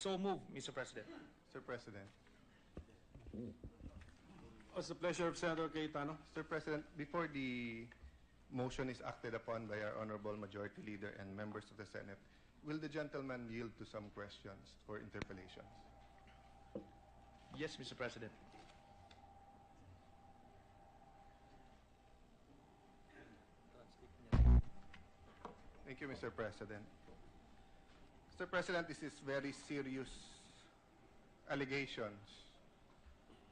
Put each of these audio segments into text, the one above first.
So move, Mr. President. Mr. President. It's the pleasure of Senator Cayetano. Mr. President, before the motion is acted upon by our Honorable Majority Leader and members of the Senate, will the gentleman yield to some questions or interpellations? Yes, Mr. President. Thank you, Mr. President. Mr. President, this is very serious allegations.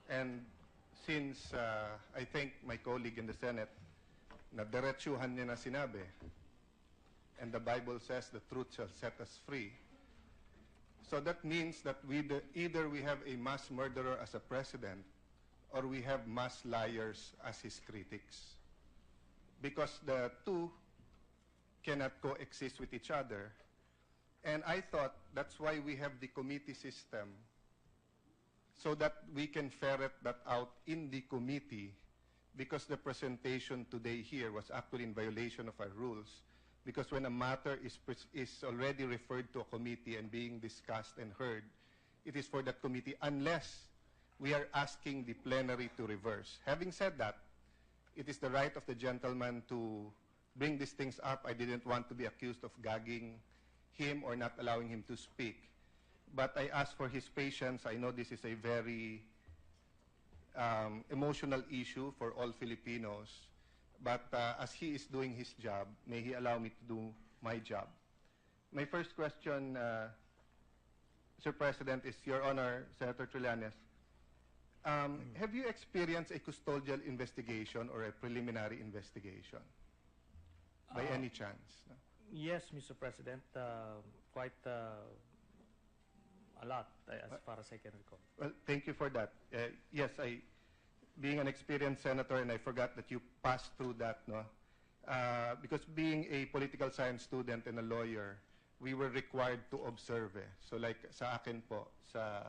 And since I think my colleague in the Senate na diretsuhan niya na sinabi, and the Bible says the truth shall set us free, so that means that either we have a mass murderer as a president or we have mass liars as his critics. Because the two cannot coexist with each other. And I thought that's why we have the committee system, so that we can ferret that out in the committee, because the presentation today here was actually in violation of our rules. Because when a matter is already referred to a committee and being discussed and heard, it is for that committee, unless we are asking the plenary to reverse. Having said that, it is the right of the gentleman to bring these things up. I didn't want to be accused of gagging him or not allowing him to speak. But I ask for his patience. I know this is a very emotional issue for all Filipinos. But as he is doing his job, may he allow me to do my job. My first question, Mr. President, is Your Honor, Senator Trillanes. Have you experienced a custodial investigation or a preliminary investigation? By any chance? No? Yes, Mr. President. Quite a lot, as far as I can recall. Well, thank you for that. Yes, being an experienced senator, and I forgot that you passed through that, no? Because being a political science student and a lawyer, we were required to observe. So like sa akin po, sa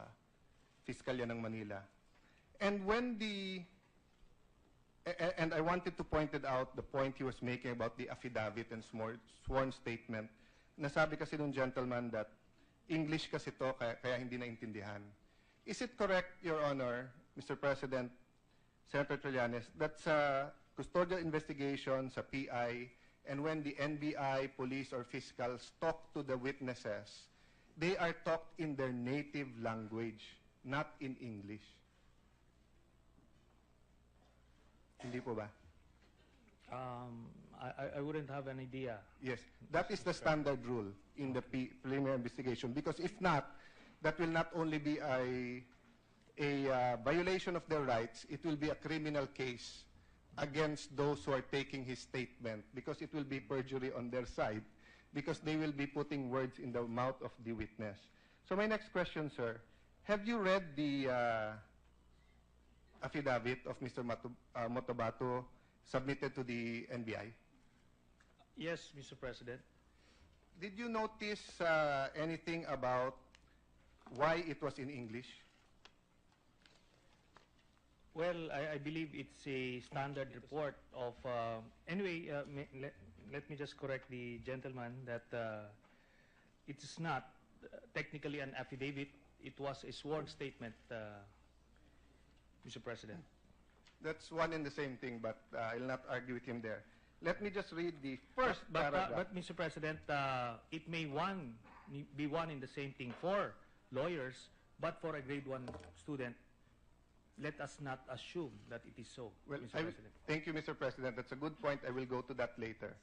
Fiskalya ng Manila. And when and I wanted to point it out, the point he was making about the affidavit and sworn statement, nasabi kasi nung gentleman that English kasi to, kaya hindi naintindihan. Is it correct, Your Honor, Mr. President, Senator Trillanes, that sa custodial investigation, sa PI, and when the NBI, police, or fiscals talk to the witnesses, they are talked in their native language, not in English? Hindi po ba? I wouldn't have an idea. Yes, that is the standard rule in the preliminary investigation, because if not, that will not only be a violation of their rights, it will be a criminal case against those who are taking his statement, because it will be perjury on their side, because they will be putting words in the mouth of the witness. So my next question, sir, have you read the affidavit of Mr. Motobato submitted to the NBI? Yes, Mr. President. Did you notice anything about why it was in English? Well, I believe it's a standard report of... anyway, let me just correct the gentleman that it is not technically an affidavit. It was a sworn statement, Mr. President. That's one and the same thing, but I'll not argue with him there. Let me just read the first paragraph. But Mr. President, it may be one in the same thing for lawyers, but for a grade 1 student, let us not assume that it is so, Well, Mr. President. Thank you, Mr. President. That's a good point. I will go to that later.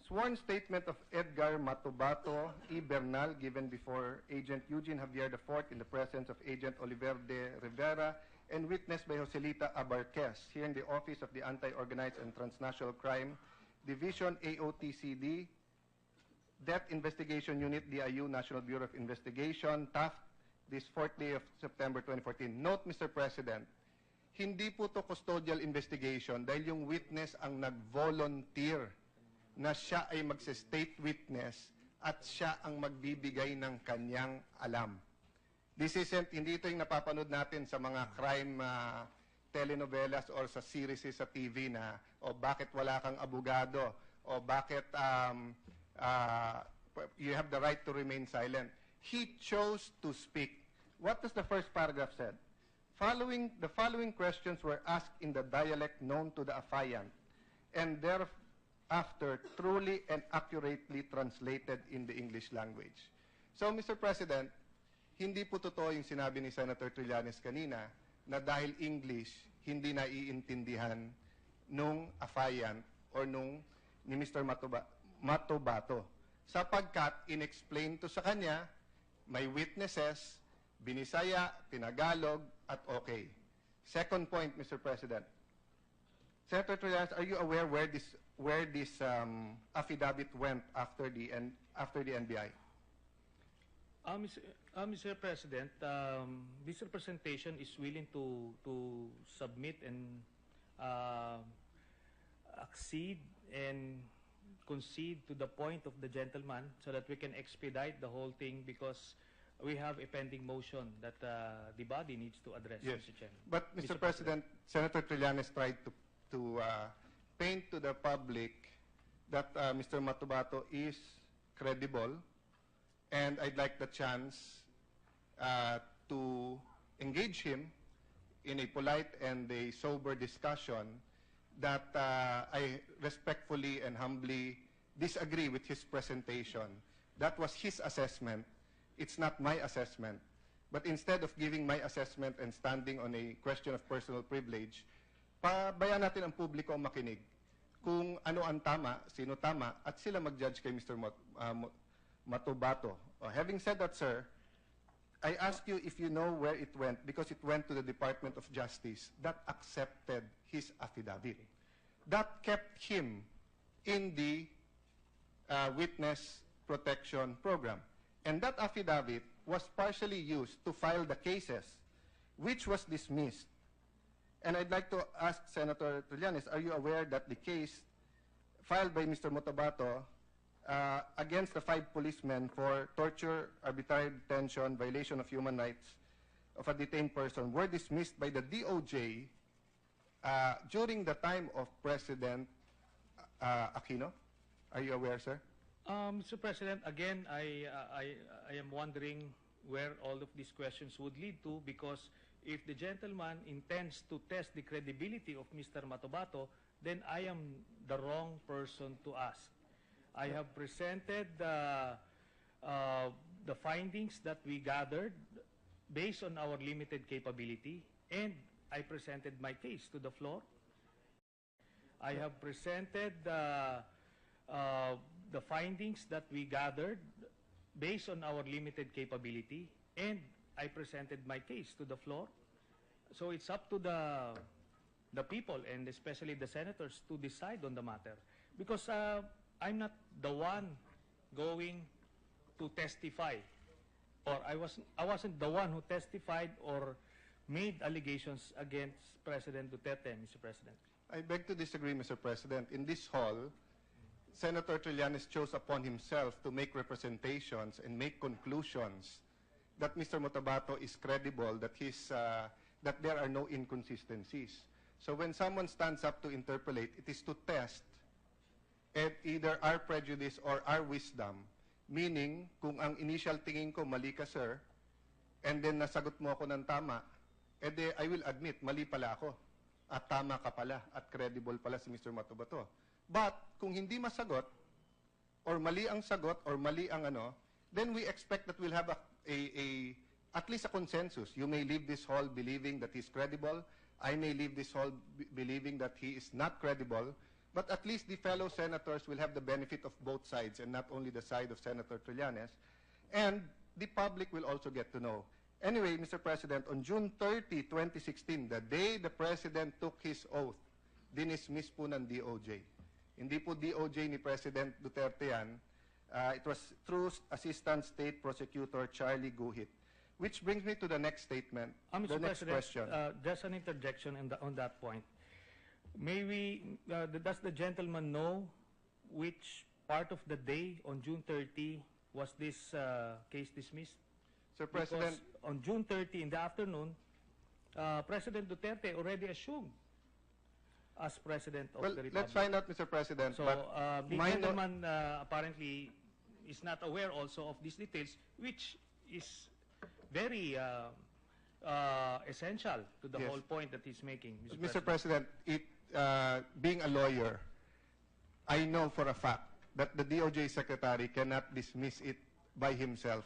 Sworn statement of Edgar Matobato E. Bernal given before Agent Eugene Javier IV in the presence of Agent Oliver de Rivera and witnessed by Joselita Abarquez here in the Office of the Anti-Organized and Transnational Crime Division, AOTCD, Death Investigation Unit, DIU, National Bureau of Investigation, Taft, this 4th day of September 2014. Note, Mr. President, hindi po to custodial investigation dahil yung witness ang nag-volunteer na siya ay magse-state witness at siya ang magbibigay ng kanyang alam. This isn't, hindi ito yung napapanood natin sa mga crime telenovelas or sa series sa TV na, o bakit wala kang abogado, o bakit you have the right to remain silent. he chose to speak. What does the first paragraph said? The following questions were asked in the dialect known to the affiant, and thereafter truly and accurately translated in the English language. So, Mr. President, hindi po totoo yung sinabi ni Senator Trillanes kanina na dahil English, hindi naiintindihan nung affiant or nung ni Mr. Matobato. Sapagkat in-explain to sa kanya, may witnesses, binisaya, tinagalog, at okay. Second point, Mr. President. Senator Trillanes, are you aware where this affidavit went after the NBI? Mr. President, this representation is willing to submit and accede and concede to the point of the gentleman so that we can expedite the whole thing, because we have a pending motion that the body needs to address, Yes. Mr. Chairman. But, Mr. President, Senator Trillanes tried to paint to the public that Mr. Matobato is credible, and I'd like the chance to engage him in a polite and a sober discussion that I respectfully and humbly disagree with his presentation. That was his assessment. It's not my assessment. But instead of giving my assessment and standing on a question of personal privilege, pabayaan natin ang publiko ang makinig kung ano ang tama, sino tama, at sila mag-judge kay Mr. Matobato. Having said that, sir, I ask you if you know where it went, because it went to the Department of Justice that accepted his affidavit. That kept him in the Witness Protection Program. And that affidavit was partially used to file the cases, which was dismissed. And I'd like to ask Senator Trillanes, are you aware that the case filed by Mr. Matobato against the 5 policemen for torture, arbitrary detention, violation of human rights of a detained person were dismissed by the DOJ during the time of President Aquino? Are you aware, sir? Mr. President, again, I am wondering where all of these questions would lead to, because if the gentleman intends to test the credibility of Mr. Matobato, then I am the wrong person to ask. I have presented the findings that we gathered based on our limited capability, and I presented my case to the floor. I have presented the findings that we gathered based on our limited capability, and I presented my case to the floor. So it's up to the people, and especially the senators, to decide on the matter. Because I'm not the one going to testify, or I wasn't the one who testified or made allegations against President Duterte, Mr. President. I beg to disagree, Mr. President. In this hall, Senator Trillanes chose upon himself to make representations and make conclusions that Mr. Matobato is credible, that there are no inconsistencies. So when someone stands up to interpolate, it is to test at either our prejudice or our wisdom. Meaning, kung ang initial tingin ko, mali ka, sir, and then nasagot mo ako ng tama, edi I will admit, mali pala ako. At tama ka pala, at credible pala si Mr. Matobato. But, kung hindi masagot, or mali ang sagot, or mali ang ano, then we expect that we'll have at least a consensus. You may leave this hall believing that he's credible. I may leave this hall believing that he is not credible. But at least the fellow senators will have the benefit of both sides, and not only the side of Senator Trillanes. And the public will also get to know. Anyway, Mr. President, on June 30, 2016, the day the President took his oath, dinismiss po ng DOJ. Hindi po DOJ ni President Duterte yan. It was through Assistant State Prosecutor Charlie Guhit. Which brings me to the next statement, Mr. the next President, question. just an interjection on that point. May we, does the gentleman know which part of the day on June 30 was this case dismissed? Sir President, Because on June 30 in the afternoon, President Duterte already assumed as President of the Republic. let's find out, Mr. President. So but the my gentleman apparently is not aware also of these details, which is very essential to the Yes. whole point that he's making, Mr. President, being a lawyer, I know for a fact that the DOJ Secretary cannot dismiss it by himself.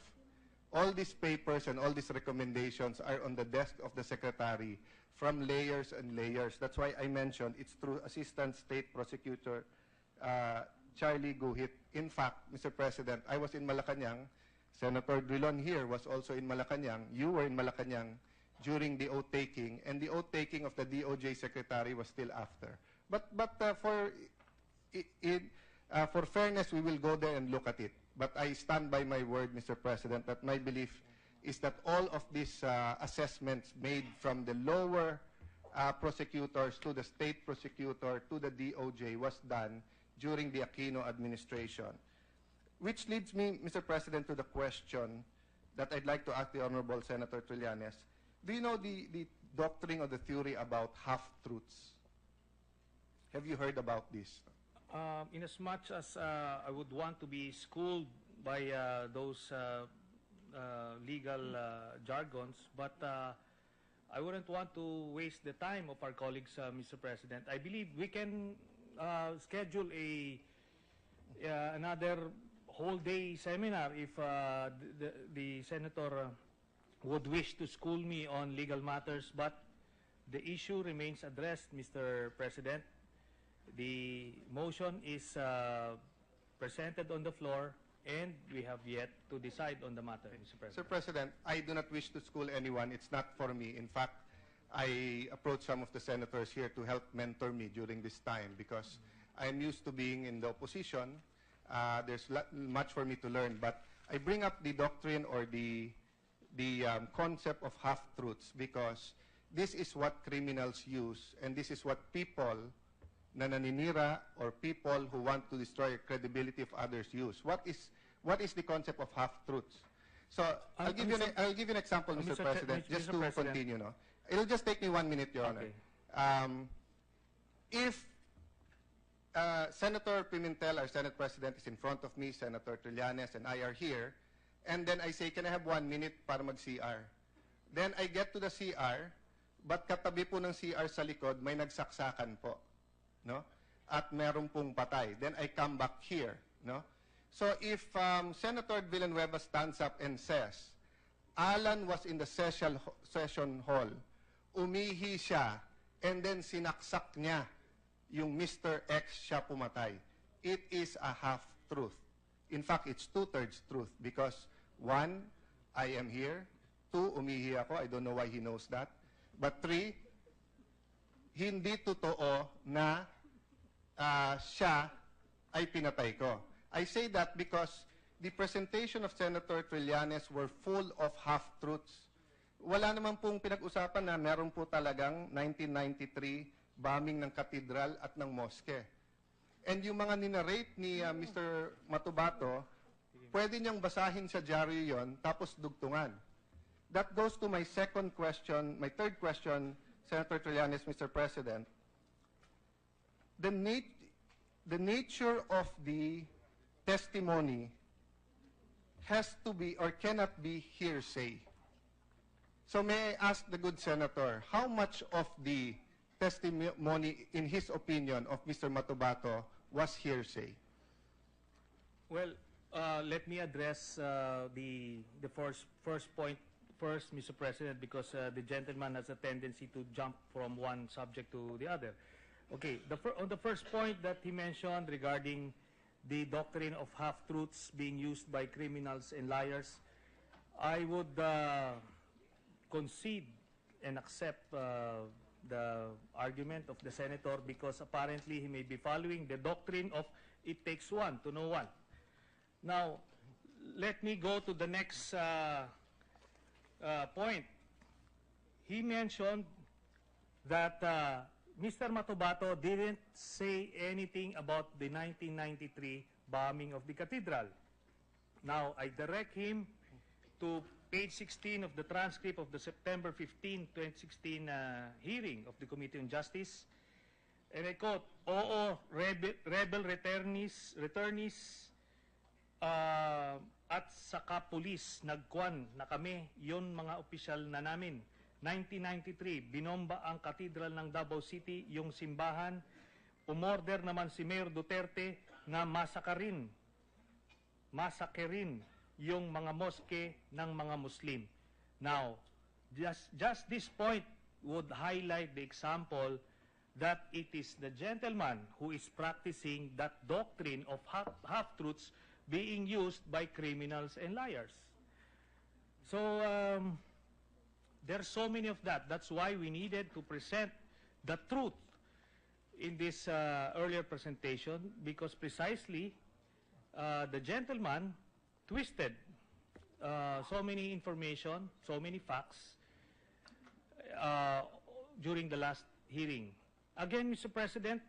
All these papers and all these recommendations are on the desk of the Secretary from layers and layers. That's why I mentioned it's through Assistant State Prosecutor Charlie Guhit. In fact, Mr. President, I was in Malacanang. Senator Trillanes here was also in Malacanang. You were in Malacanang during the oath-taking, and the oath-taking of the DOJ Secretary was still after. But for fairness, we will go there and look at it. But I stand by my word, Mr. President, that my belief is that all of these assessments made from the lower prosecutors to the state prosecutor to the DOJ was done during the Aquino administration. Which leads me, Mr. President, to the question that I'd like to ask the Honorable Senator Trillanes. Do you know the doctrine or the theory about half-truths? Have you heard about this? In as much as I would want to be schooled by those legal jargons, but I wouldn't want to waste the time of our colleagues, Mr. President. I believe we can schedule another whole day seminar if the senator would wish to school me on legal matters, but the issue remains addressed, Mr. President. The motion is presented on the floor, and we have yet to decide on the matter, Mr. President. Mr. President, I do not wish to school anyone. It's not for me. In fact, I approached some of the senators here to help mentor me during this time because I'm used to being in the opposition. There's much for me to learn. But I bring up the doctrine or the concept of half-truths because this is what criminals use, and this is what people na naninira or people who want to destroy the credibility of others use. What is the concept of half-truths? So I'll give you an example, Mr. President, just to continue. No? It'll just take me 1 minute, Your Honor. If Senator Pimentel, our Senate President, is in front of me, Senator Trillanes, and I are here, and then I say, can I have 1 minute para mag-CR? Then I get to the CR, but katabi po ng CR sa likod, may nagsaksakan po. No? At meron pong patay. Then I come back here. No? So if Senator Villanueva stands up and says, Allan was in the session hall, umihi siya, and then sinaksak niya yung Mr. X siya pumatay, it is a half-truth. In fact, it's 2/3 truth because 1, I am here. 2, umihi ako. I don't know why he knows that. But 3, hindi totoo na siya ay pinatay ko. I say that because the presentation of Senator Trillanes were full of half-truths. Wala naman pong pinag-usapan na meron po talagang 1993 bombing ng katedral at ng moske. And yung mga ninarrate ni Mr. Matubato, pwede niyang basahin sa dyaryo yon tapos dugtungan. That goes to my second question, my third question, Senator Trillanes, Mr. President. The nature of the testimony has to be or cannot be hearsay. So may I ask the good senator, how much of the testimony, in his opinion, of Mr. Matubato was hearsay? Well, let me address the first point first, Mr. President, because the gentleman has a tendency to jump from one subject to the other. Okay, on the first point that he mentioned regarding the doctrine of half-truths being used by criminals and liars, I would concede and accept the argument of the senator because apparently he may be following the doctrine of it takes one to know one. Now, let me go to the next point. He mentioned that Mr. Matubato didn't say anything about the 1993 bombing of the cathedral. Now, I direct him to page 16 of the transcript of the September 15, 2016 hearing of the Committee on Justice. And I quote, "Oo, rebel returnees At saka pulis, nagkuan na kami, yon mga opisyal na namin. 1993, binomba ang katedral ng Davao City, yung simbahan. Umorder naman si Mayor Duterte nga masakerin yung mga moske ng mga Muslim. Now, just this point would highlight the example that it is the gentleman who is practicing that doctrine of half-truths being used by criminals and liars. So, there's so many of that. That's why we needed to present the truth in this earlier presentation, because precisely the gentleman twisted so many information, so many facts during the last hearing. Again, Mr. President,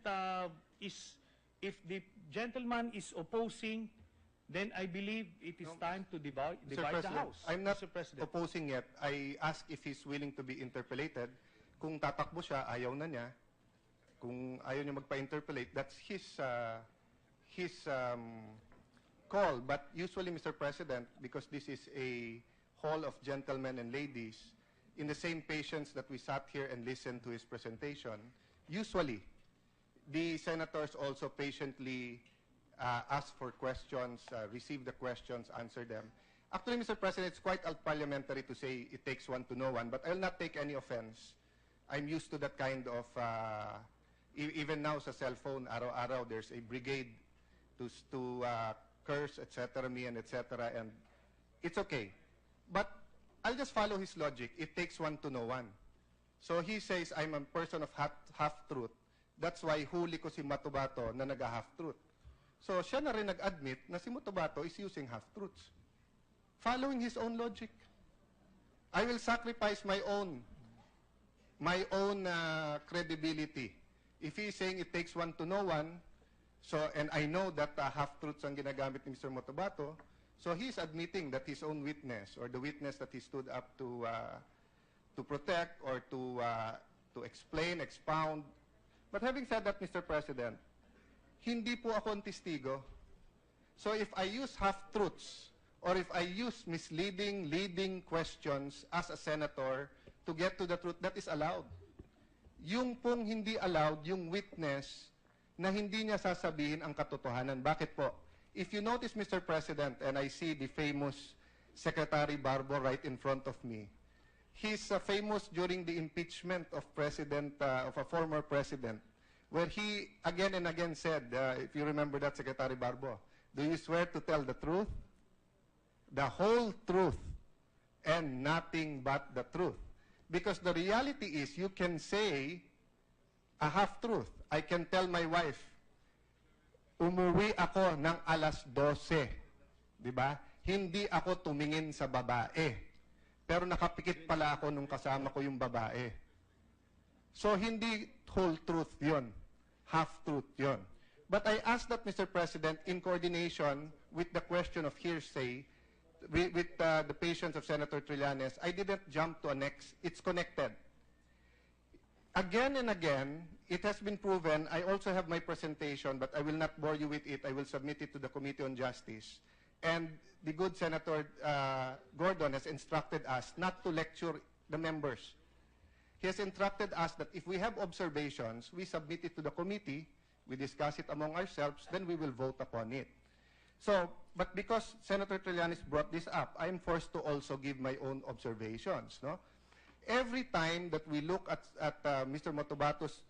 if the gentleman is opposing, then I believe it is time to divide the House. I'm not Mr. President. opposing yet. I ask if he's willing to be interpellated. Kung tatakbo siya, ayaw na niya. Kung ayaw niya magpa-interpellate, that's his call. But usually, Mr. President, because this is a hall of gentlemen and ladies, in the same patience that we sat here and listened to his presentation, usually, the senators also patiently ask for questions, receive the questions, answer them. Actually, Mr. President, it's quite parliamentary to say it takes one to know one, but I'll not take any offense. I'm used to that kind of, even now sa cellphone, araw-araw, there's a brigade to curse, etc., me, and etc., and it's okay. But I'll just follow his logic. It takes one to know one. So he says, I'm a person of half-truth. That's why huli ko si Matubato na nag-half-truth. So siya na rin nag-admit na si Matubato is using half-truths. Following his own logic. I will sacrifice my own credibility. If he is saying it takes one to know one, so, and I know that half-truths ang ginagamit ni Mr. Matubato, so he's admitting that his own witness, or the witness that he stood up to protect or to explain, expound. But having said that, Mr. President, hindi po ako ang testigo. So if I use half-truths or if I use misleading, leading questions as a senator to get to the truth, that is allowed. Yung pong hindi allowed, yung witness na hindi niya sasabihin ang katotohanan. Bakit po? If you notice, Mr. President, and I see the famous Secretary Barbo right in front of me, he's famous during the impeachment of of a former president, where he again and again said, if you remember that, Secretary Barbo, do you swear to tell the truth, the whole truth, and nothing but the truth? Because the reality is, you can say a half-truth. I can tell my wife, umuwi ako ng alas 12. Diba? Hindi ako tumingin sa babae. Pero nakapikit pala ako nung kasama ko yung babae. So, hindi whole truth yon, half-truth yon. But I ask that, Mr. President, in coordination with the question of hearsay, with the patience of Senator Trillanes, I didn't jump to a next. It's connected. Again and again, it has been proven. I also have my presentation, but I will not bore you with it. I will submit it to the Committee on Justice. And the good Senator Gordon has instructed us not to lecture the members. He has instructed us that if we have observations, we submit it to the committee, we discuss it among ourselves, then we will vote upon it. So, but because Senator Trillanes brought this up, I am forced to also give my own observations. No? Every time that we look at Mr. Motobato's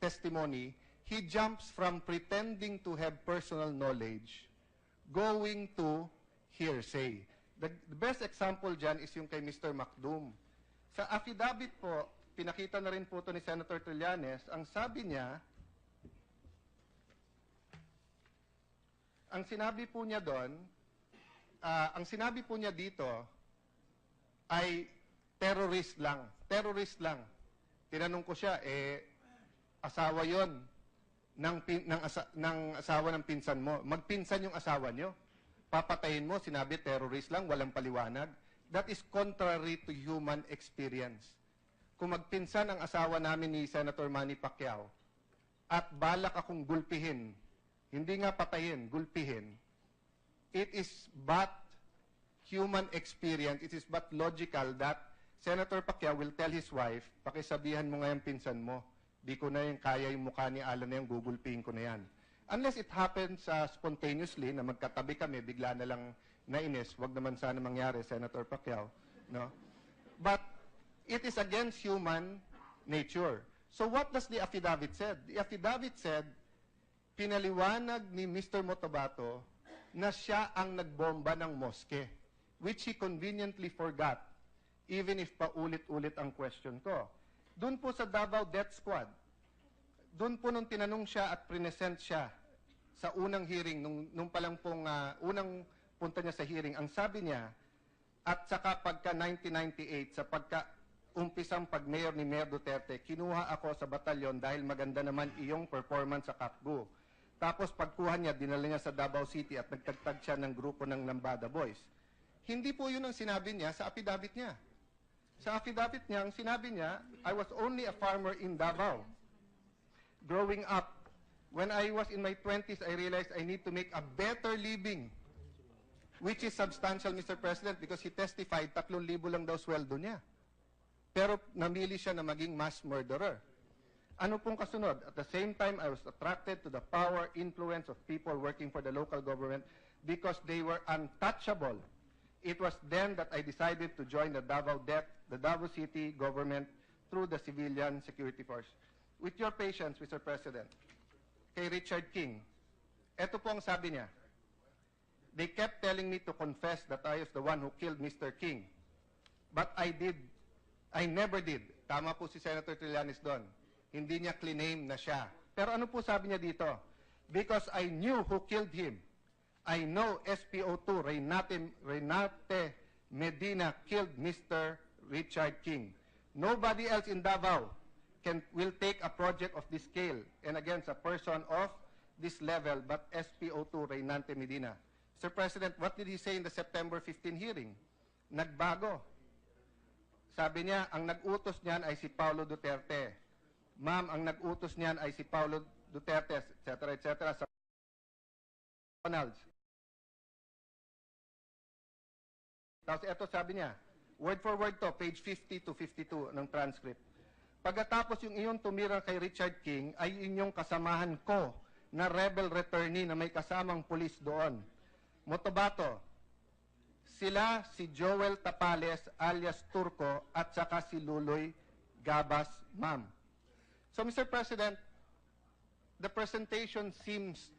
testimony, he jumps from pretending to have personal knowledge, going to hearsay. The best example dyan is yung kay Mr. Macdum. Sa affidavit po, pinakita na rin po ito ni Senator Trillanes, ang sabi niya, ang sinabi po niya doon, ang sinabi po niya dito ay terrorist lang. Terrorist lang. Tinanong ko siya, asawa yon ng asawa ng pinsan mo. Magpinsan yung asawa nyo. Papatayin mo, sinabi terrorist lang, walang paliwanag. That is contrary to human experience. Kung magpinsan ang asawa namin ni Senator Manny Pacquiao at balak akong gulpihin, hindi nga patayin, gulpihin, it is but human experience, it is but logical that Senator Pacquiao will tell his wife, pakisabihan mo nga yung pinsan mo, di ko na yung kaya yung mukha ni Allan na yung Google Paying ko na yan. Unless it happens spontaneously na magkatabi kami, bigla na lang nainis, wag naman sana mangyari, Senator Pacquiao, no? But it is against human nature. So what does the affidavit said? The affidavit said, pinaliwanag ni Mr. Motobato na siya ang nagbomba ng moske, which he conveniently forgot, even if paulit-ulit ang question ko. Doon po sa Davao Death Squad, doon po nung tinanong siya at present siya sa unang hearing, nung palang pong unang punta niya sa hearing, ang sabi niya, at saka pagka 1998, sa pagka-umpisang pag-mayor ni Mayor Duterte, kinuha ako sa batalyon dahil maganda naman iyong performance sa KOKO. Tapos pagkuha niya, dinala niya sa Davao City at nagtagtag siya ng grupo ng Lambada Boys. Hindi po yun ang sinabi niya sa affidavit niya. Sa affidavit niya, ang sinabi niya, I was only a farmer in Davao. Growing up, when I was in my 20s, I realized I need to make a better living, which is substantial, Mr. President, because he testified 3,000 lang daw sweldo niya. Pero namili siya na maging mass murderer. Ano pong kasunod? At the same time, I was attracted to the power, influence of people working for the local government because they were untouchable. It was then that I decided to join the Davao City government through the civilian security force. With your patience, Mr. President, kay Richard King, eto po ang sabi niya. They kept telling me to confess that I was the one who killed Mr. King. But I never did. Tama po si Senator Trillanes doon. Hindi niya claim na siya. Pero ano po sabi niya dito? Because I knew who killed him. I know SPO2, Renate Medina killed Mr. Richard King. Nobody else in Davao will take a project of this scale and against a person of this level but SPO2, Renate Medina. Mr. President, what did he say in the September 15 hearing? Nagbago. Sabi niya, ang nag-utos niyan ay si Paulo Duterte. Ma'am, ang nag-utos niyan ay si Paulo Duterte, etc. sa McDonald's. Tapos ito sabi niya, word for word to, page 50 to 52 ng transcript. Pagkatapos yung iyon tumira kay Richard King, ay inyong kasamahan ko na rebel returnee na may kasamang pulis doon. Motobato, sila si Joel Tapales alias Turco at saka si Luloy Gabas, ma'am. So, Mr. President, the presentation seems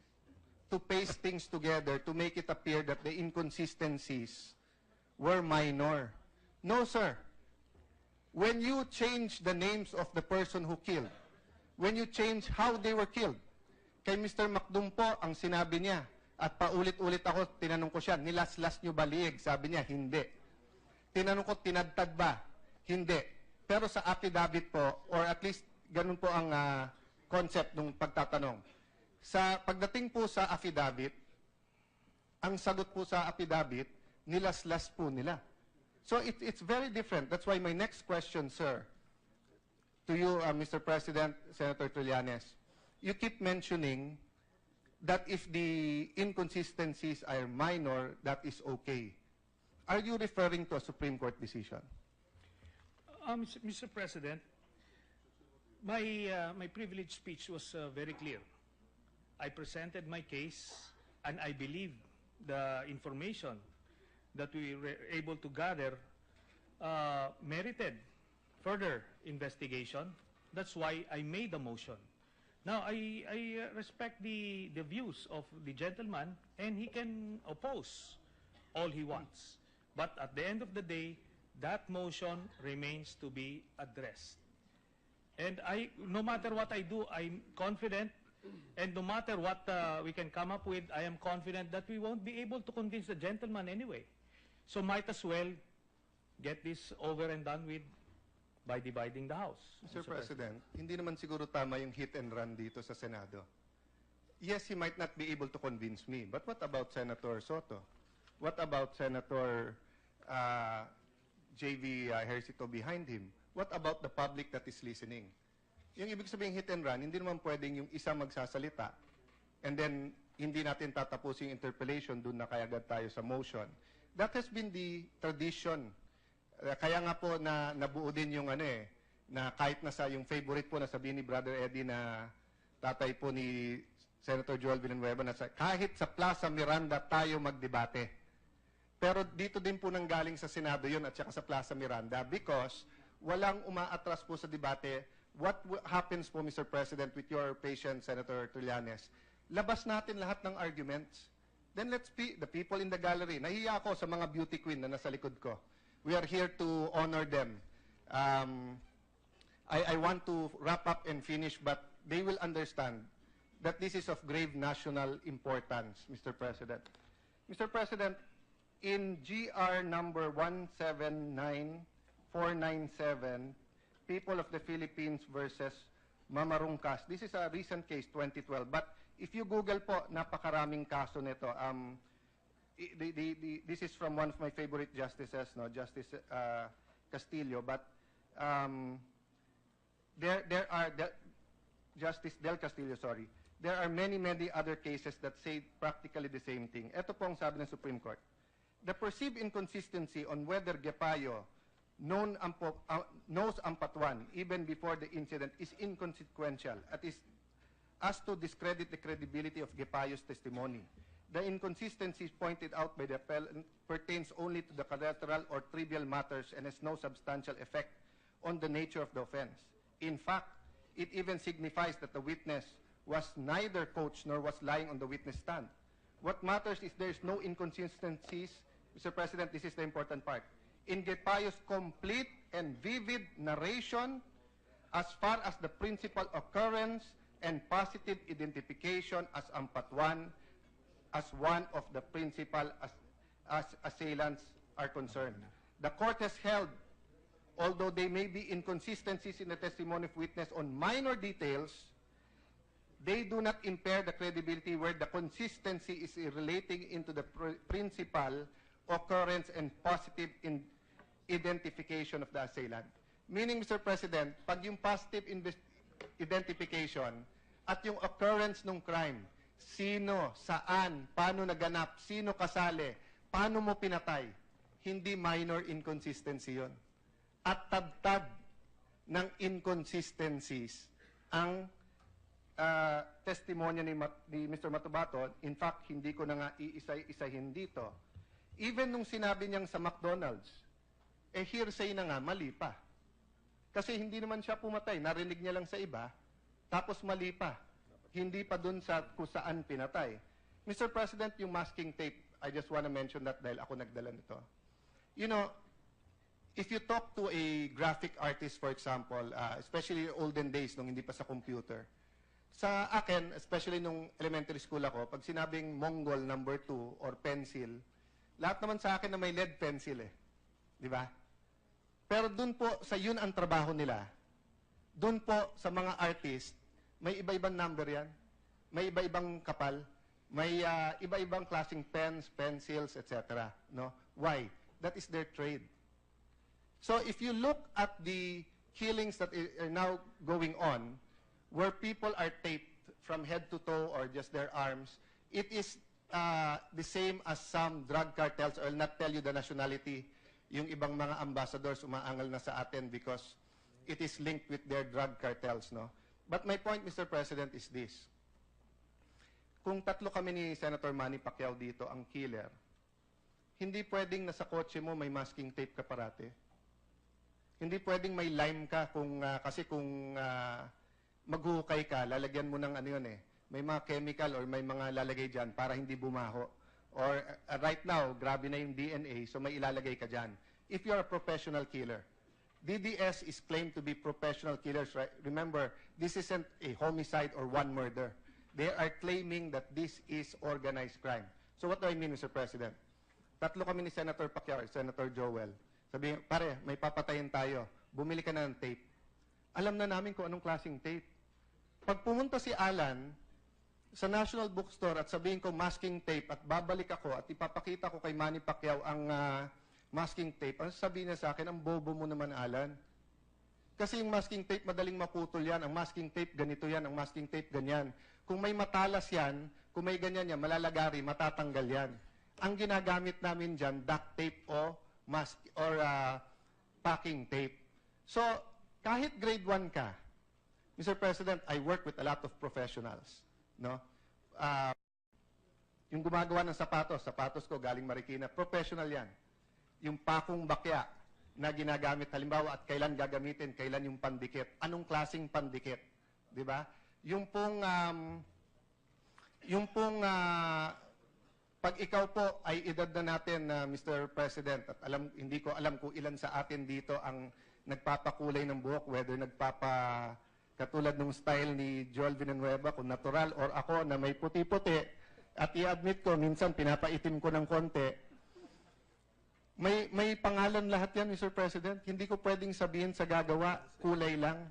to paste things together to make it appear that the inconsistencies were minor. No, sir. When you change the names of the person who killed, when you change how they were killed, kay Mr. Macdumpo, ang sinabi niya, at paulit-ulit ako, tinanong ko siya, nilaslas nyo ba liig? Sabi niya, hindi. Tinanong ko, tinadtad ba? Hindi. Pero sa affidavit po, or at least ganun po ang concept ng pagtatanong. Sa pagdating po sa affidavit, ang sagot po sa affidavit, nilaslas po nila. So it's very different. That's why my next question, sir, to you, Mr. President, Senator Trillanes, you keep mentioning that if the inconsistencies are minor, that is okay. Are you referring to a Supreme Court decision? Mr. President, my privileged speech was very clear. I presented my case, and I believe the information that we were able to gather merited further investigation. That's why I made the motion. Now, I respect the views of the gentleman, and he can oppose all he wants. But at the end of the day, that motion remains to be addressed. And no matter what I do, I'm confident, and no matter what we can come up with, I am confident that we won't be able to convince the gentleman anyway. So might as well get this over and done with by dividing the House. Mr. President, hindi naman siguro tama yung hit and run dito sa Senado. Yes, he might not be able to convince me, but what about Senator Soto? What about Senator J.V. Hercito behind him? What about the public that is listening? Yung ibig sabihin hit and run, hindi naman pwedeng yung isa magsasalita and then hindi natin tatapusin yung interpellation, doon na kayagad tayo sa motion. That has been the tradition. Kaya nga po na nabuo din yung na kahit nasa yung favorite po na sabihin ni Brother Eddie na tatay po ni Senator Joel Villanueva na kahit sa Plaza Miranda tayo magdebate. Pero dito din po nanggaling sa Senado yun at saka sa Plaza Miranda because walang umaatras po sa debate. What happens po, Mr. President, with your patient, Senator Trillanes? Labas natin lahat ng arguments. Then let's be the people in the gallery. Nahiya ako sa mga beauty queen na nasa likod ko. We are here to honor them. I want to wrap up and finish, but they will understand that this is of grave national importance, Mr. President. Mr. President, in GR number 179497, People of the Philippines versus Mamarungkas. This is a recent case, 2012. But if you Google po, napakaraming kaso nito. This is from one of my favorite justices, no, Justice Castillo. But there are Justice Del Castillo, sorry. There are many other cases that say practically the same thing. Ito po ang sabi ng Supreme Court. The perceived inconsistency on whether Gepayo knows Ampatuan even before the incident is inconsequential as to discredit the credibility of Gepayo's testimony. The inconsistencies pointed out by the appellant pertains only to the collateral or trivial matters and has no substantial effect on the nature of the offense. In fact, it even signifies that the witness was neither coached nor was lying on the witness stand. What matters is there is no inconsistencies. Mr. President, this is the important part. In Gepayo's complete and vivid narration as far as the principal occurrence and positive identification as Ampatuan as one of the principal as assailants are concerned. The court has held, although there may be inconsistencies in the testimony of witness on minor details, they do not impair the credibility where the consistency is relating into the principal occurrence and positive identification of the assailant. Meaning, Mr. President, pag yung positive identification at yung occurrence ng crime, sino, saan, paano naganap, sino kasali, paano mo pinatay, hindi minor inconsistency yun. At tad-tad ng inconsistencies ang testimonya ni Mr. Matubato. In fact, hindi ko na nga iisa-isahin dito. Even nung sinabi niyang sa McDonald's, hearsay na nga, mali pa. Kasi hindi naman siya pumatay, narinig niya lang sa iba, tapos mali pa. Hindi pa dun sa kung saan pinatay. Mr. President, yung masking tape, I just want to mention that dahil ako nagdala nito. You know, if you talk to a graphic artist, for example, especially olden days nung hindi pa sa computer, sa akin, especially nung elementary school ako, pag sinabing Mongol number 2 or pencil, lahat naman sa akin na may lead pencil eh. Di ba? Pero dun po, sa yun ang trabaho nila. Dun po, sa mga artist, may iba-ibang number yan. May iba-ibang kapal. May iba-ibang klaseng pens, pencils, etc. No? Why? That is their trade. So if you look at the killings that are now going on, where people are taped from head to toe or just their arms, it is the same as some drug cartels. I will not tell you the nationality. Yung ibang mga ambassadors umaangal na sa atin because it is linked with their drug cartels. No? But my point, Mr. President, is this. Kung tatlo kami ni Senator Manny Pacquiao dito, ang killer, hindi pwedeng nasa kotse mo may masking tape ka parate. Hindi pwedeng may lime ka kasi kung maghuhukay ka, lalagyan mo ng ano yun eh. May mga chemical or may mga lalagay dyan para hindi bumaho. Or right now, grabe na yung DNA, so may ilalagay ka dyan. If you're a professional killer, DDS is claimed to be professional killers, right? Remember, this isn't a homicide or one murder. They are claiming that this is organized crime. So what do I mean, Mr. President? Tatlo kami ni Senator Pacquiao, Senator Joel. Sabi, pare, may papatayin tayo. Bumili ka na ng tape. Alam na namin kung anong klaseng tape. Pag pumunta si Allan sa National Bookstore at sabihin ko masking tape at babalik ako at ipapakita ko kay Manny Pacquiao ang masking tape, ang sabihin niya sa akin, ang bobo mo naman, Allan. Kasi yung masking tape, madaling maputol yan. Ang masking tape, ganito yan. Ang masking tape, ganyan. Kung may matalas yan, kung may ganyan yan, malalagari, matatanggal yan. Ang ginagamit namin dyan, duct tape o mask or packing tape. So, kahit grade 1 ka, Mr. President, I work with a lot of professionals. No? Yung gumagawa ng sapatos ko galing Marikina, professional yan. Yung pakong bakya na ginagamit, halimbawa, at kailan gagamitin, kailan yung pandikit, anong klaseng pandikit, di ba? Yung pong pag ikaw po ay edad na natin, Mr. President, at hindi ko alam kung ilan sa atin dito ang nagpapakulay ng buhok, whether katulad ng style ni Joel Villanueva, kung natural, or ako na may puti-puti, at i-admit ko, minsan pinapaitim ko ng konti. May pangalan lahat yan, Mr. President. Hindi ko pwedeng sabihin sa gagawa, kulay lang.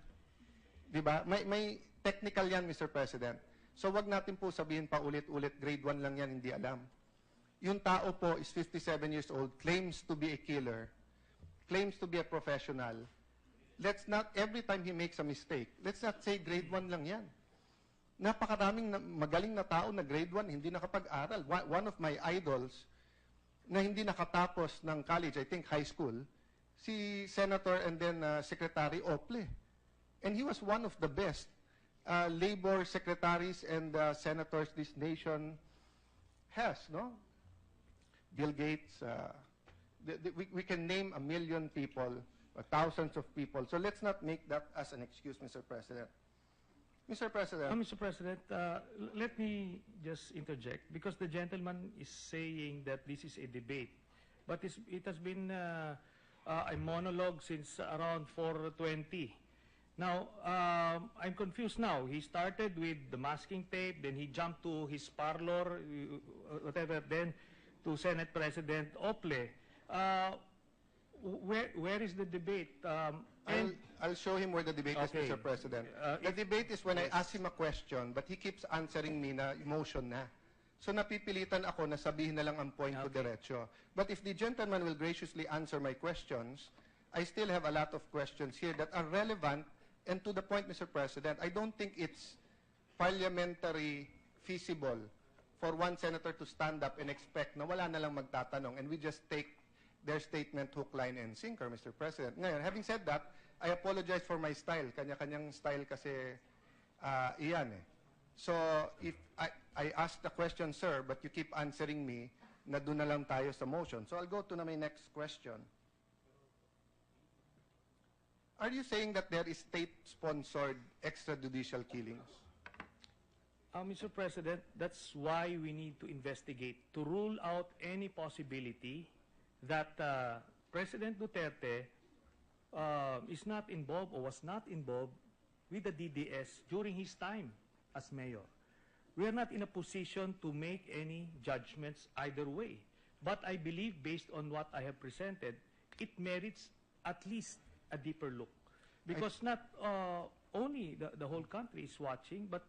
Di ba? May technical yan, Mr. President. So wag natin po sabihin pa ulit-ulit, grade 1 lang yan, hindi alam. Yung tao po is 57 years old, claims to be a killer, claims to be a professional. Let's not, every time he makes a mistake, let's not say grade 1 lang yan. Napakaraming magaling na tao na grade 1, hindi nakapag-aral. One of my idols na hindi nakatapos ng college, I think high school, si Senator and then Secretary Ople. And he was one of the best labor secretaries and senators this nation has, no? Bill Gates, we can name 1 million people, thousands of people. So let's not make that as an excuse, Mr. President. Mr. President. Mr. President, let me just interject because the gentleman is saying that this is a debate, but it has been a monologue since around 4:20. Now, I'm confused now. He started with the masking tape, then he jumped to his parlor, whatever, then to Senate President Ople. Where is the debate? I'll show him where the debate is, Mr. President. The debate is when I ask him a question, but he keeps answering me na emotion na. So napipilitan ako na sabihin na lang ang point ko diretso. But if the gentleman will graciously answer my questions, I still have a lot of questions here that are relevant and to the point, Mr. President. I don't think it's parliamentary feasible for one senator to stand up and expect na wala na lang magtatanong and we just take their statement hook, line, and sinker, Mr. President. Ngayon, having said that, I apologize for my style. Kanya-kanyang style kasi iyan eh. So, if I ask the question, sir, but you keep answering me, na doon na lang tayo sa motion. So, I'll go to my next question. Are you saying that there is state-sponsored extrajudicial killings? Mr. President, that's why we need to investigate to rule out any possibility that President Duterte is not involved or was not involved with the DDS during his time as mayor. We are not in a position to make any judgments either way. But I believe, based on what I have presented, it merits at least a deeper look. Because not only the whole country is watching, but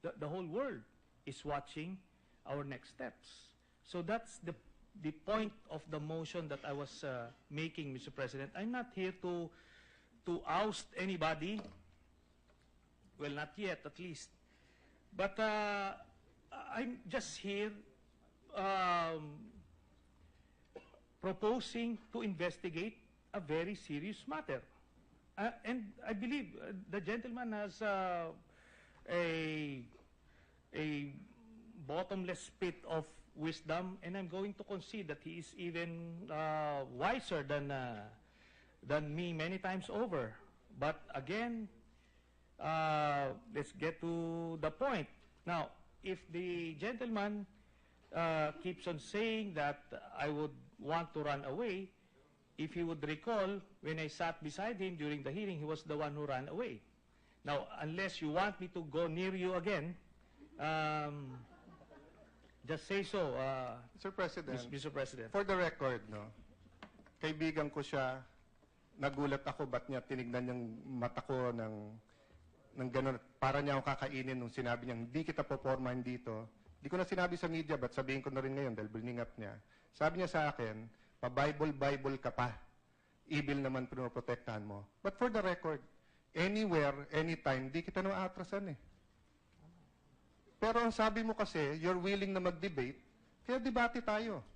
the whole world is watching our next steps. So that's the point of the motion that I was making, Mr. President. I'm not here to oust anybody. Well, not yet, at least. But I'm just here proposing to investigate a very serious matter. And I believe the gentleman has a bottomless pit of wisdom, and I'm going to concede that he is even wiser than me many times over. But again, let's get to the point. Now, if the gentleman keeps on saying that I would want to run away, if he would recall, when I sat beside him during the hearing, he was the one who ran away. Now, unless you want me to go near you again, just say so, Mr. President. Mr. President. For the record, no, kaibigan ko siya, nagulat ako ba't niya tinignan yung mata ko ng gano'n, para niya ako kakainin nung sinabi niya, hindi kita popormahin dito. Hindi ko na sinabi sa media, but sabihin ko na rin ngayon dahil briningap niya. Sabi niya sa akin, pa-Bible ka pa. Evil naman pinoprotektahan mo. But for the record, anywhere, anytime, di kita nang aatrasan eh. Pero ang sabi mo kasi, you're willing na mag-debate, kaya debate tayo.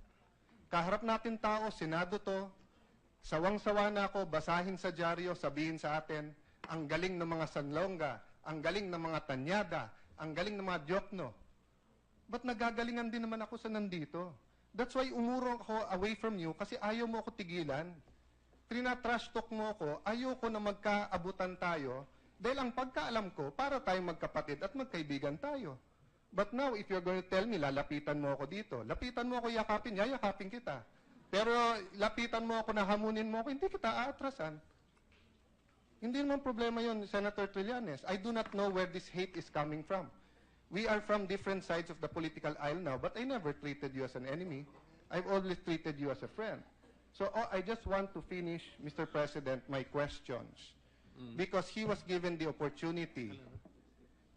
Kaharap natin tao, Senado to, sawang-sawa na ako, basahin sa dyaryo, sabihin sa atin, ang galing ng mga Sanlonga, ang galing ng mga Tanyada, ang galing ng mga Diokno. Ba't nagagalingan din naman ako sa nandito? That's why umurong ako away from you kasi ayaw mo ako tigilan. Trina-trash talk mo ako, ayaw ko na magkaabutan tayo dahil ang pagkaalam ko, para tayong magkapatid at magkaibigan tayo. But now, if you're going to tell me, lalapitan mo ako dito, lapitan mo ako yakapin, yayakapin kita. Pero lapitan mo ako na hamunin mo ako, hindi kita aatrasan. Hindi naman problema yun, Senator Trillanes. I do not know where this hate is coming from. We are from different sides of the political aisle now, but I never treated you as an enemy. I've always treated you as a friend. So I just want to finish, Mr. President, my questions. Because he was given the opportunity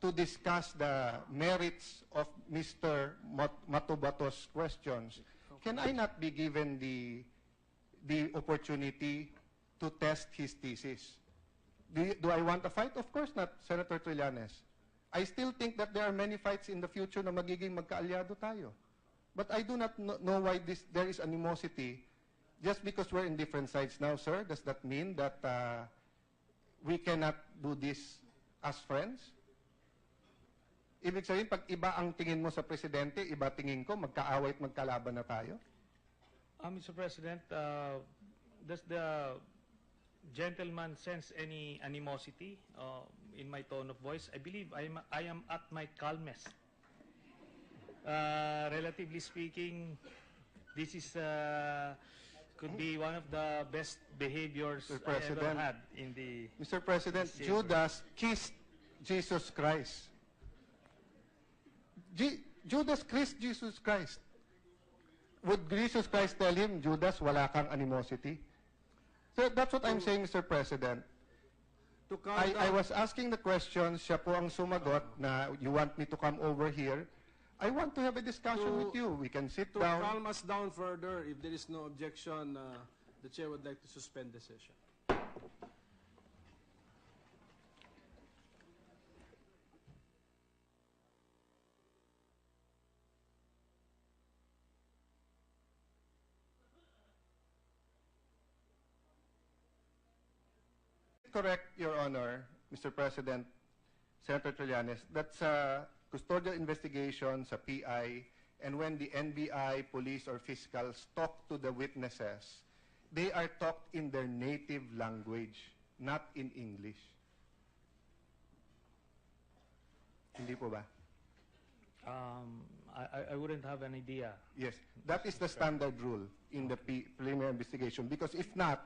to discuss the merits of Mr. Matubato's questions. Can I not be given the opportunity to test his thesis? Do I want a fight? Of course not, Senator Trillanes. I still think that there are many fights in the future na magiging magkaalyado tayo. But I do not know why there is animosity just because we're in different sides now, sir. Does that mean that we cannot do this as friends? Ibig sabihin, pag iba ang tingin mo sa presidente, iba tingin ko, magkaaway at magkalaban na tayo? Mr. President, does the gentleman sense any animosity in my tone of voice? I believe I am at my calmest. Relatively speaking, this is could be one of the best behaviors I ever had in the... Mr. President, Judas kissed Jesus Christ. Judas kissed Jesus Christ. Would Jesus Christ tell him, Judas, wala kang animosity? So that's what I'm saying, Mr. President. I was asking the question, siya po ang sumagot na you want me to come over here. I want to have a discussion with you. We can sit down. To calm us down further, if there is no objection, the chair would like to suspend the session. Correct, Your Honor, Mr. President, Senator Trillanes, that's a custodial investigation sa PI, and when the NBI, police, or fiscals talk to the witnesses, they are talked in their native language, not in English. Hindi po ba? I wouldn't have an idea. Yes, that is the standard rule in the preliminary investigation, because if not,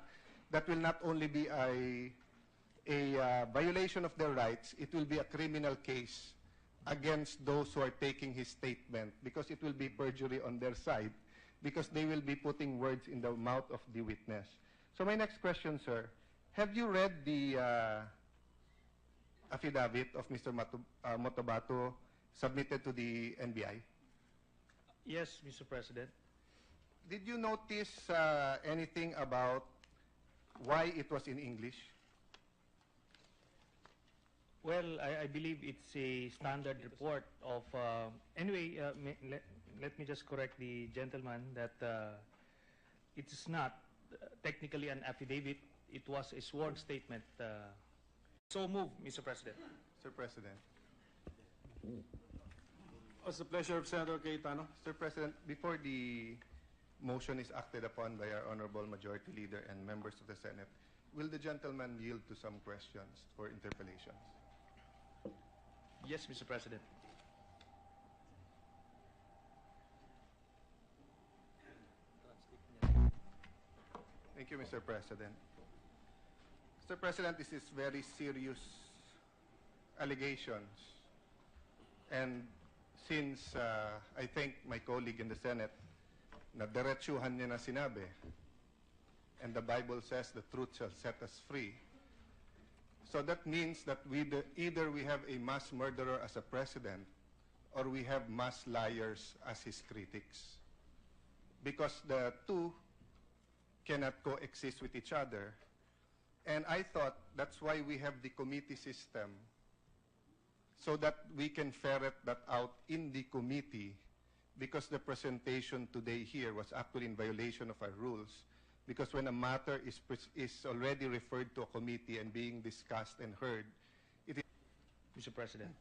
that will not only be a violation of their rights, it will be a criminal case against those who are taking his statement, because it will be perjury on their side, because they will be putting words in the mouth of the witness. So my next question, sir, have you read the affidavit of Mr. Motobato submitted to the NBI? Yes, Mr. President. Did you notice anything about why it was in English? Well, I believe it's a standard report of... anyway, let me just correct the gentleman that it is not technically an affidavit. It was a sworn statement. So move, Mr. President. Mr. President. It's the pleasure of Senator Cayetano. Mr. President, before the motion is acted upon by our Honorable Majority Leader and members of the Senate, will the gentleman yield to some questions for interpellations? Yes, Mr. President. Thank you, Mr. President. Mr. President, this is very serious allegations. And since I think my colleague in the Senate, na diretsuhan niya na sinabi, and the Bible says the truth shall set us free. So that means that either we have a mass murderer as a president, or we have mass liars as his critics. Because the two cannot coexist with each other. And I thought that's why we have the committee system, so that we can ferret that out in the committee, because the presentation today here was actually in violation of our rules, because when a matter is already referred to a committee and being discussed and heard, it is, Mr. President.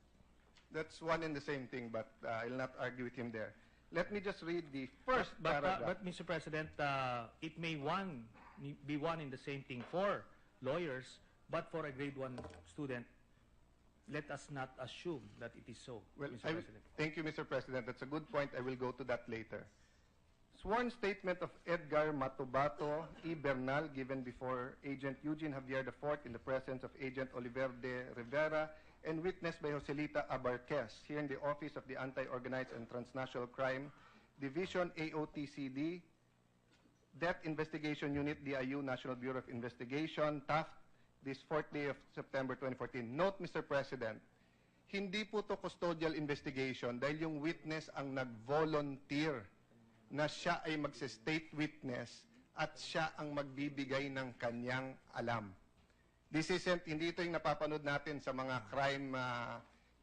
that's one and the same thing, but I'll not argue with him there. Let me just read the first paragraph. But Mr. President, it may be one in the same thing for lawyers, but for a grade 1 student, let us not assume that it is so, Well, Mr. President. thank you, Mr. President. That's a good point. I will go to that later. Sworn statement of Edgar Matobato E. Bernal given before Agent Eugene Javier IV in the presence of Agent Oliver de Rivera and witnessed by Joselita Abarquez here in the Office of the Anti-Organized and Transnational Crime Division, AOTCD, Death Investigation Unit, DIU, National Bureau of Investigation, Taft, this 4th day of September 2014. Note, Mr. President, hindi po to custodial investigation dahil yung witness ang nag-volunteer na siya ay magse-state witness at siya ang magbibigay ng kanyang alam. This isn't, hindi ito yung napapanood natin sa mga crime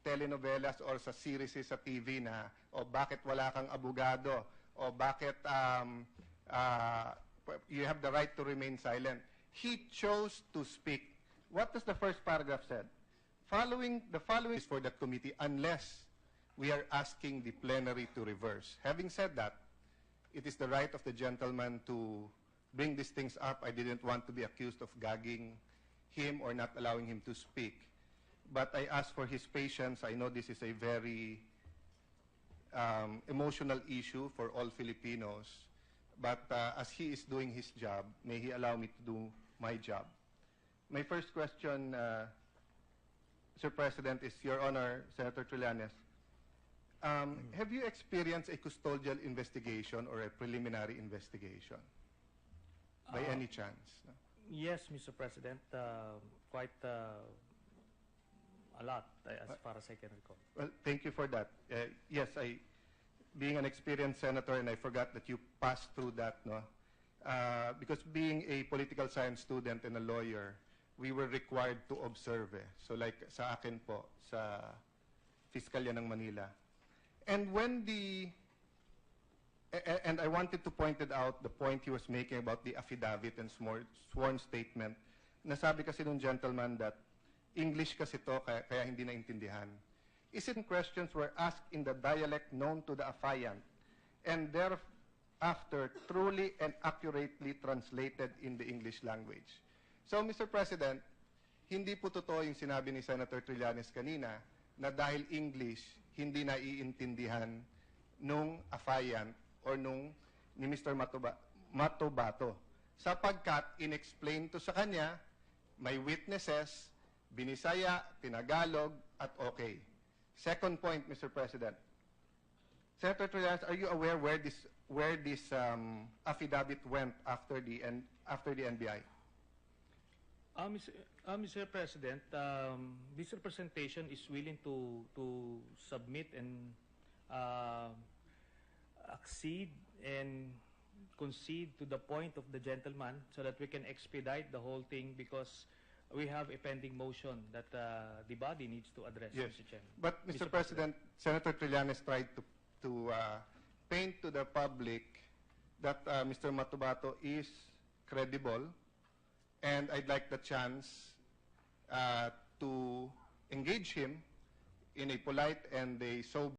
telenovelas or sa series sa TV na, o bakit wala kang abogado, o bakit you have the right to remain silent. He chose to speak. What does the first paragraph said? The following is for that committee unless we are asking the plenary to reverse. Having said that, it is the right of the gentleman to bring these things up. I didn't want to be accused of gagging him or not allowing him to speak. But I ask for his patience. I know this is a very emotional issue for all Filipinos. But as he is doing his job, may he allow me to do my job. My first question, Mr. President, is Your Honor, Senator Trillanes. Have you experienced a custodial investigation or a preliminary investigation? By any chance? No? Yes, Mr. President, quite a lot, as far as I can recall. Well, thank you for that. Yes, being an experienced senator, and I forgot that you passed through that, no? Because being a political science student and a lawyer, we were required to observe. So like sa akin po, sa Fiskalya ng Manila. And when and I wanted to point it out, the point he was making about the affidavit and sworn statement, nasabi kasi nung gentleman that English kasi to, kaya hindi naintindihan. Isn't questions were asked in the dialect known to the affiant, and thereafter truly and accurately translated in the English language. So, Mr. President, hindi po totoo yung sinabi ni Senator Trillanes kanina na dahil English, hindi naiintindihan nung affiant or ni Mr. Matobato. Sapagkat in-explain to sa kanya, may witnesses, Binisaya, Tinagalog, at okay. Second point, Mr. President. Senator Trillanes, are you aware where this affidavit went after the NBI? Mr. President, this representation is willing to submit and accede and concede to the point of the gentleman so that we can expedite the whole thing, because we have a pending motion that the body needs to address, Yes. Mr. Chairman. But, Mr. President, Senator Trillanes tried to paint to the public that Mr. Matobato is credible, and I'd like the chance to engage him in a polite and a sober